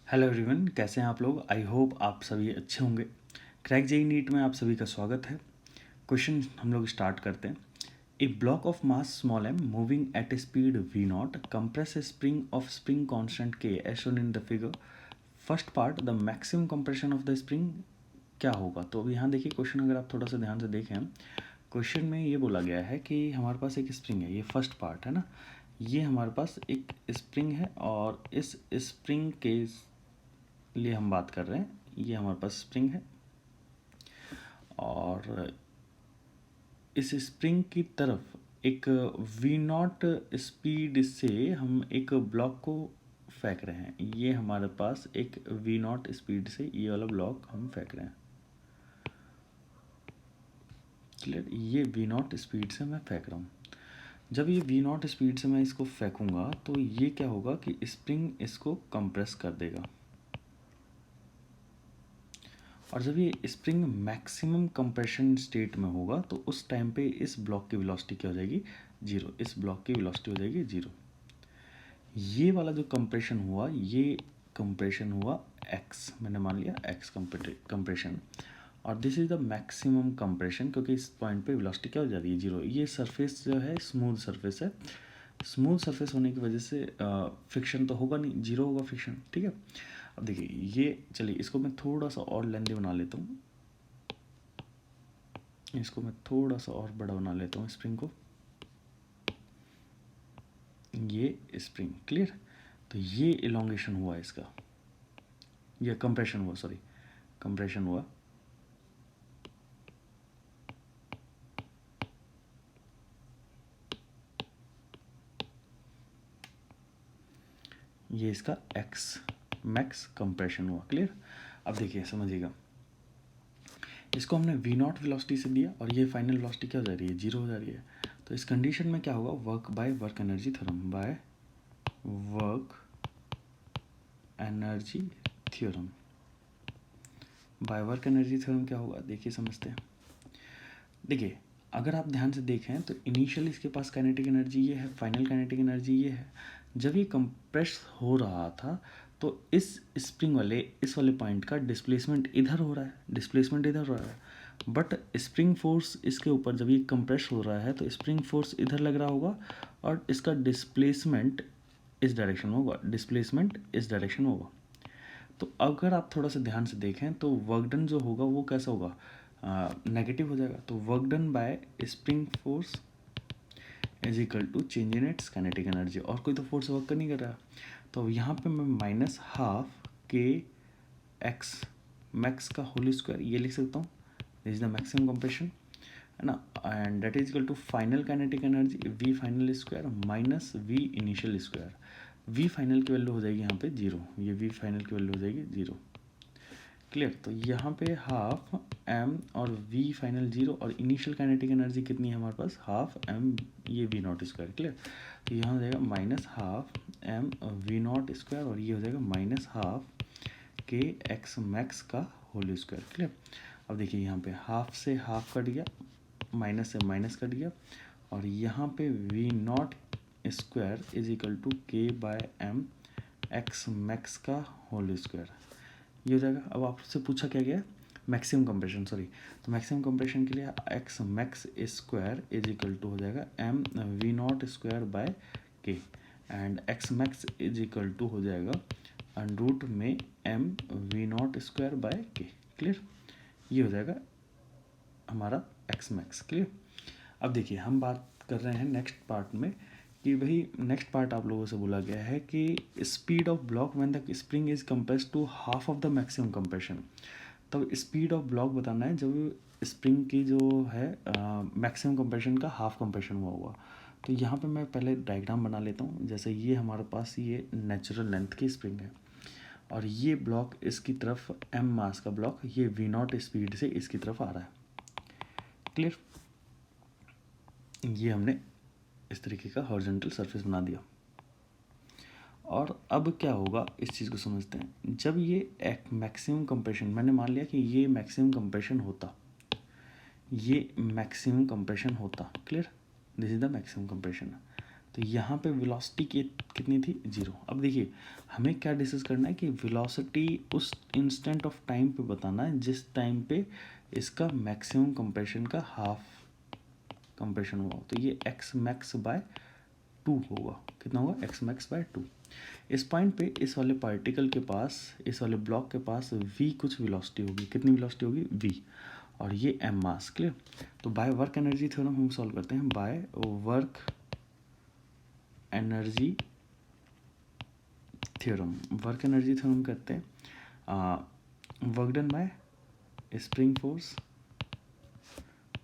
Hello everyone, कैसे हैं आप लोग। आई होप आप सभी अच्छे होंगे। क्रैक जेई नीट में आप सभी का स्वागत है। क्वेश्चन हम लोग स्टार्ट करते हैं। A block of mass small m moving at a speed v naught compress a spring of spring constant k as shown in the figure. First part the maximum compression of the spring क्या होगा। तो अब यहाँ देखिए question, अगर आप थोड़ा सा ध्यान से देखें, क्वेश्चन में ये बोला गया है कि हमारे पास एक स्प्रिंग है, ये फर्स्ट पार्ट है ना। ये हमारे पास एक स्प्रिंग है और इस स्प्रिंग के लिए हम बात कर रहे हैं। ये हमारे पास स्प्रिंग है और इस स्प्रिंग की तरफ एक वी नॉट स्पीड से हम एक ब्लॉक को फेंक रहे हैं। ये हमारे पास एक वी नॉट स्पीड से ये वाला ब्लॉक हम फेंक रहे हैं। क्लियर। ये वी नॉट स्पीड से मैं फेंक रहा हूँ। जब ये वी नॉट स्पीड से मैं इसको फेंकूंगा तो ये क्या होगा कि स्प्रिंग इसको कंप्रेस कर देगा। और जब ये स्प्रिंग मैक्सिमम कंप्रेशन स्टेट में होगा तो उस टाइम पे इस ब्लॉक की वेलोसिटी क्या हो जाएगी, जीरो। इस ब्लॉक की वेलोसिटी हो जाएगी जीरो। ये वाला जो कंप्रेशन हुआ, ये कंप्रेशन हुआ एक्स, मैंने मान लिया एक्स कंप्रेशन। और this is the maximum compression, क्योंकि इस पॉइंट पे वेलोसिटी क्या हो जा रही है, जीरो। ये सरफेस जो है स्मूथ सरफेस है। स्मूथ सरफेस होने की वजह से फ्रिक्शन तो होगा नहीं, जीरो होगा फ्रिक्शन। ठीक है। अब देखिए ये, चलिए इसको मैं थोड़ा सा और लेंदी बना लेता हूँ। इसको मैं थोड़ा सा और बड़ा बना लेता हूँ स्प्रिंग को। ये स्प्रिंग क्लियर। तो ये इलोंगेशन हुआ इसका, ये कंप्रेशन हुआ, सॉरी कंप्रेशन हुआ। ये इसका एक्स मैक्स कंप्रेशन हुआ। क्लियर। अब देखिए समझिएगा, इसको हमने वी नॉट वेलोसिटी से दिया और ये फाइनल वेलोसिटी क्या हो जा रही है, जीरो हो जा रही है। तो इस कंडीशन में क्या होगा, work by work energy theorem, bye work energy theorem, bye work energy theorem क्या होगा, देखिए समझते हैं। देखिए अगर आप ध्यान से देखें तो इनिशियल इसके पास काइनेटिक एनर्जी ये है, फाइनल काइनेटिक एनर्जी ये है। जब ये कंप्रेस हो रहा था तो इस स्प्रिंग वाले इस वाले पॉइंट का डिस्प्लेसमेंट इधर हो रहा है, डिस्प्लेसमेंट इधर हो रहा है। बट स्प्रिंग फोर्स इसके ऊपर जब ये कंप्रेस हो रहा है तो स्प्रिंग फोर्स इधर लग रहा होगा और इसका डिस्प्लेसमेंट इस डायरेक्शन में होगा, डिस्प्लेसमेंट इस डायरेक्शन में होगा। तो अगर आप थोड़ा सा ध्यान से देखें तो वर्क डन जो होगा वो कैसा होगा, नेगेटिव हो जाएगा। तो work done by spring force is equal to change in its kinetic energy, और कोई तो फोर्स वर्क नहीं कर रहा। तो यहाँ पे मैं minus half K x max का होल स्क्वायर ये लिख सकता हूँ। This is the maximum compression है ना, and that is equal to final kinetic energy v final square minus v initial square. V final की वैल्यू हो जाएगी यहाँ पे जीरो, ये वी फाइनल की वैल्यू हो जाएगी जीरो। क्लियर। तो यहाँ पे हाफ एम और वी फाइनल जीरो, और इनिशियल काइनेटिक एनर्जी कितनी है हमारे पास, हाफ एम ये वी नॉट स्क्वायर। क्लियर। तो यहाँ हो जाएगा minus half m v not square और ये हो जाएगा minus half K x max का होल स्क्वायर। क्लियर। अब देखिए यहाँ पे हाफ से हाफ कट गया, माइनस से माइनस कट गया, और यहाँ पे v not square is equal to k by m x max का होल स्क्वायर, ये हो जाएगा। अब आपसे पूछा क्या गया, मैक्सिमम कंप्रेशन, सॉरी। तो मैक्सिमम कंप्रेशन के लिए x max square is equal to हो जाएगा m v not square by k, and x max is equal to हो जाएगा अंडर रूट में m v not square by के। क्लियर। ये हो जाएगा हमारा एक्स मैक्स। क्लियर। अब देखिए हम बात कर रहे हैं नेक्स्ट पार्ट में कि भाई नेक्स्ट पार्ट आप लोगों से बोला गया है कि speed of block when the spring is compressed to half of the maximum compression. तब स्पीड ऑफ ब्लॉक बताना है जब स्प्रिंग की जो है मैक्सिमम कंप्रेशन का हाफ कंप्रेशन हुआ हुआ। तो यहाँ पे मैं पहले डायग्राम बना लेता हूँ। जैसे ये हमारे पास ये नेचुरल लेंथ की स्प्रिंग है और ये ब्लॉक इसकी तरफ एम मास का ब्लॉक ये वी नॉट स्पीड से इसकी तरफ आ रहा है। क्लियर। ये हमने इस तरीके का हॉरिजॉन्टल सरफेस बना दिया। और अब क्या होगा इस चीज़ को समझते हैं। जब ये एक मैक्सिमम कंप्रेशन, मैंने मान लिया कि ये मैक्सिमम कंप्रेशन होता, ये मैक्सिमम कंप्रेशन होता। Clear. This is the maximum compression. तो यहाँ पे वेलोसिटी कितनी थी, 0। अब देखिए हमें क्या डिस्कस करना है कि वेलोसिटी उस इंस्टेंट ऑफ टाइम पे बताना है जिस टाइम पे इसका मैक्सिमम कंप्रेशन का हाफ कंप्रेशन हुआ। तो ये एक्स मैक्स बाय 2 होगा। कितना होगा, एक्स मैक्स बाय 2। इस पॉइंट पे इस वाले पार्टिकल के पास, इस वाले ब्लॉक के पास v कुछ वेलोसिटी होगी। कितनी वेलोसिटी होगी, v, और ये m मास। क्लियर। तो बाय वर्क एनर्जी थ्योरम हम सॉल्व करते हैं। By work energy theorem, work energy theorem करते हैं work done by spring force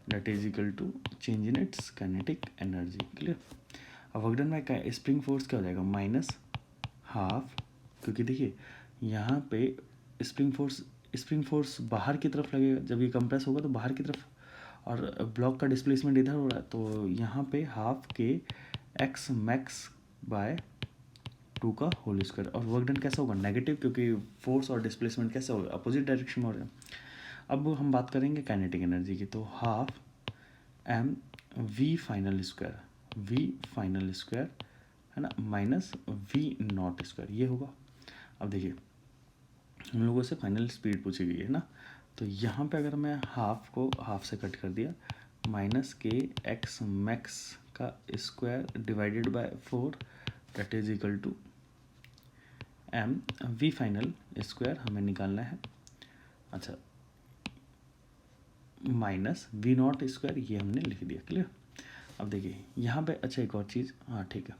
that is equal to change in its kinetic energy. Clear. अब work done by spring force क्या हो जाएगा, minus half, क्योंकि देखिए यहाँ पे स्प्रिंग फोर्स बाहर की तरफ लगेगा, जब ये कंप्रेस होगा तो बाहर की तरफ, और ब्लॉक का डिस्प्लेसमेंट इधर हो रहा है, तो यहाँ पे half K x max by 2 का होल स्क्वायर। और वर्क डन कैसा होगा, नेगेटिव, क्योंकि फोर्स और डिस्प्लेसमेंट कैसे होगा, अपोजिट डायरेक्शन में हो रहा है। अब हम बात करेंगे काइनेटिक एनर्जी की, तो half m v final square है ना, माइनस वी नॉट स्क्वायर, ये होगा। अब देखिए हम लोगों से फाइनल स्पीड पूछी गई है ना, तो यहाँ पे अगर मैं हाफ को हाफ से कट कर दिया, माइनस के एक्स मैक्स का square divided by 4 that is equal to m v final square हमें निकालना है। अच्छा, माइनस वी नॉट स्क्वायर, ये हमने लिख दिया। क्लियर। अब देखिए यहाँ पे, अच्छा एक और चीज़, हाँ ठीक है,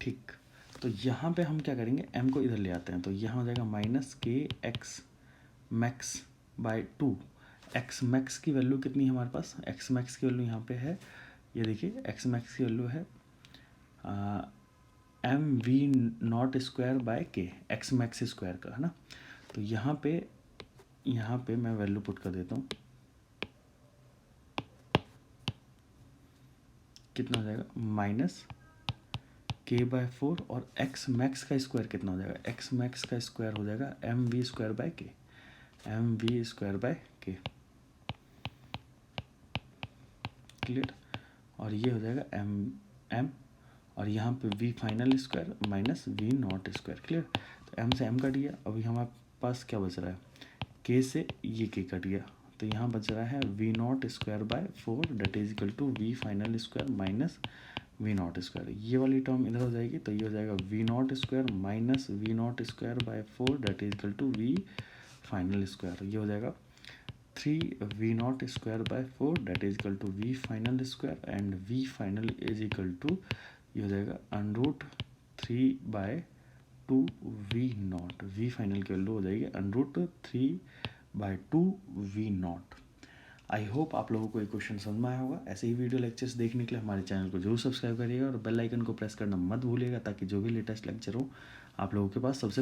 ठीक। तो यहाँ पे हम क्या करेंगे, m को इधर ले आते हैं, तो यहाँ हो जाएगा minus K x max by 2। X max की वैल्यू कितनी है हमारे पास, एक्स मैक्स की वैल्यू यहाँ पे है, ये देखिए एक्स मैक्स की वैल्यू है m v not square by K, x max square का, है ना। तो यहाँ पे मैं वैल्यू पुट कर देता हूँ, कितना हो जाएगा, माइनस के बाय 4, और एक्स मैक्स का स्क्वायर कितना हो जाएगा, एक्स मैक्स का स्क्वायर हो जाएगा m v square by K, m v square by के। क्लियर। और ये हो जाएगा एम और यहाँ पे v final square minus v not square. Clear. तो एम से एम कट गया, अभी हमारे पास क्या बच रहा है, के से ये के कट गया, तो यहाँ बच रहा है v not square by 4 that is equal to v final square minus v not square. ये वाली टर्म इधर हो जाएगी, तो ये हो जाएगा v not square minus v not square by 4 that is equal to v final square. ये हो जाएगा 3 v not square by 4 that is equal to v final square, and v final is equal to, ये हो जाएगा under root 3 by 2 v not. V final की value हो जाएगी under root 3 by 2 v not. I hope आप लोगों को ये क्वेश्चन समझ में आया होगा। ऐसे ही वीडियो लेक्चर्स देखने के लिए हमारे चैनल को जरूर सब्सक्राइब करिएगा और बेल आइकन को प्रेस करना मत भूलिएगा, ताकि जो भी लेटेस्ट लेक्चर हो आप लोगों के पास सबसे